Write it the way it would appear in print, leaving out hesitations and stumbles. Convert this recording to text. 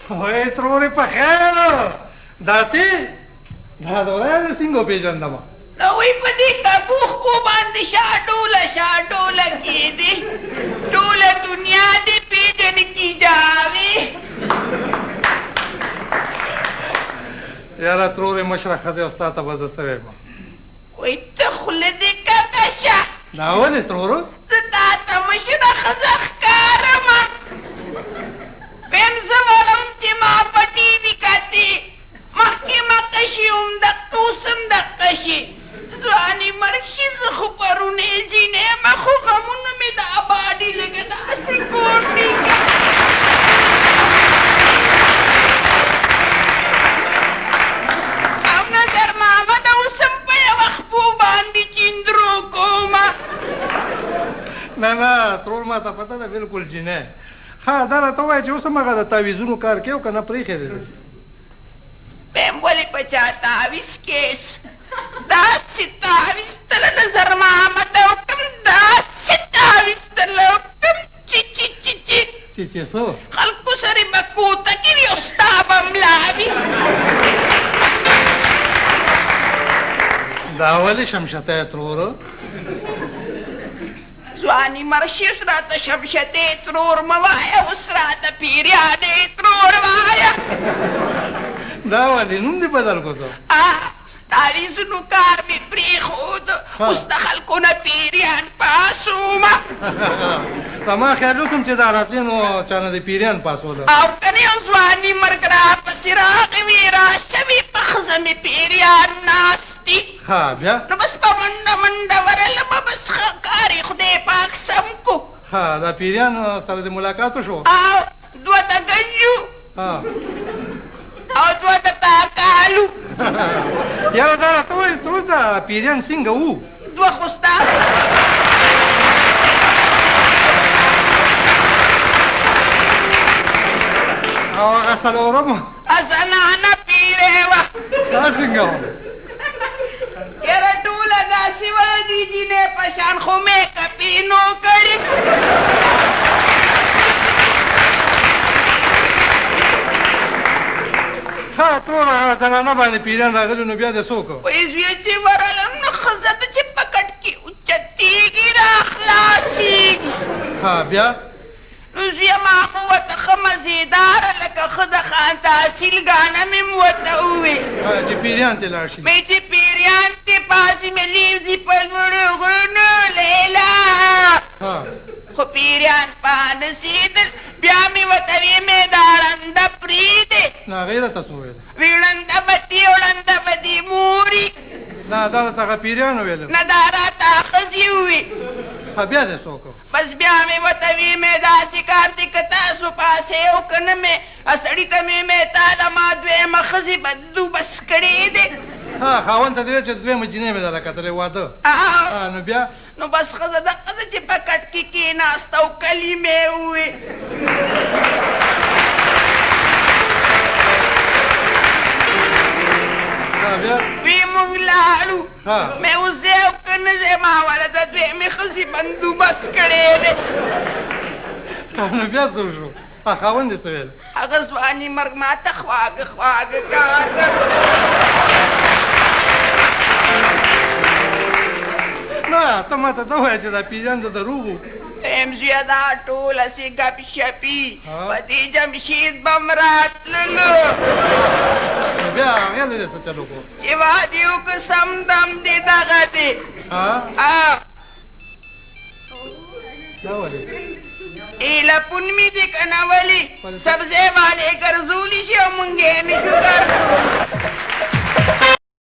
وای ترورې په خیر دا تی دا د ولایت څنګه وپېژندم نو وی په دې کاکوخ کو باندې شاډوله کېدې ټوله دنیا دې پیژن کی جاوې یاره ترورې مشره ښځې او ستا ته به زه څه ویم وی ته خوله دې کږه شه دا ولې ترورو زه تا ته مشره ښځه ښکارمه ویم زه وړم چې ما په ټي وي کتې مخکې مکشي هم دقه اوس هم دقه شي ځواني مرګ شي زه خو پرونی جینۍ یم خو غمونه مې دا باډي لږه داسې کوټې او نظر محمده اوس هم په یوه خپو باندې چیندرو کومه نه ترور ما ته پته ده بلکل جینۍ ښه دا راته ووایه چې اوس هم هغه د تعویزونو کار کوې او که نه پرېښې دی ویم ولې په چا تعویز کېس داسې تعویز تله نظر محمده وکړم داسې تعویز تله وکړم چې څه خلکو سره به کوته کړي او ستا به ملا وي دا ولې شمشته یې تروره ځواني مرشي اوس راته شمشتې ترور مه وایه اوس راته پیریانې ترور وایه دا ولې نوم دې بدل کړو تعویزونو کار مې پرېښود اوس د خلکو نه پیریان پاسومه زما خیال اوسم چې دا راتلې نو چا نه د پیریان پاسوله او که نه یو ځواني مرګ راپسې راغی وي راشوي په ښځه مې پیریان ناست دي ښه بیا نو بس په منډه ورلمه بس ښه کار یې خدای پاک سم کو ها دا پیریان سره د ملاقات شو او دوه د ګنجو او دوه د تاکالو یاره دا راته وایي ته اوس دا پیریان څنګه وو دوه خو ستا او هغه څلورم زنانه پیرې وه دا څنګه وه یاره ټوله داسې وه دي جینۍ په شان خو میکپ یې نو کړي ها تروره هغه زنانه باندې پیریان راغلي نو بیا دې څه وکړو وایي زویه چې ورغلم نو ښځه ده چې په کټ کې اوچتېږي راخلاصېږي ها بیا نو زویه ما خو ورته ښه مزېداره لکه ښه د خان تحصیل ګانه مې م ورته ووې چې پیریان ترې لاړ شي مې چې پیریان تې پاسې مې لیوځي په لوړو غرونو لیلا خو پیریان پانسېدل بیا مې ورته وې مې دا ړنده پرېږدې نه هغې راته څه وویل وی ړنده به دي او ړنده به دي موري نه دا راته هغه پیریانو ویل نه دا راته ښځې ووې ښه بیا دې څه وکړو بس بیا مې ورته وې مې داسې کار دی که تاسو پاسې او که نه مې سړي ته مې تاله ما دویمه ښځې بدلو بس کړې دی ها خاوند ته دې ویل چې دویمه جینۍ مې درله کتلې واده نو بیا نو بس ښځه دقه ده چې په کټ کې کېناسته او کلمې ووې وی مونږ لاړو مې اوس ځې او که نه ځې ما وله د دویمې ښځې بندوبست کړی دی نو بیا څه وشو خاوند دې څه ویل هغه ځواني مرګ ما ته خواږه خواږه کاته نه ته ماته ته ووایه چې دا پیریان د دروغ وو یم زویه دا ټول هسې ګپ شپي په دې جمشید به م راتللو نو بیا هغې له دې څه چل وکړو چې وادي وکړه سم دم دې دغه دی دا ولې ایله پون مې دې که نه ولې سبزی والې ګرځولی شي او مونږ یې نشو ګرځولی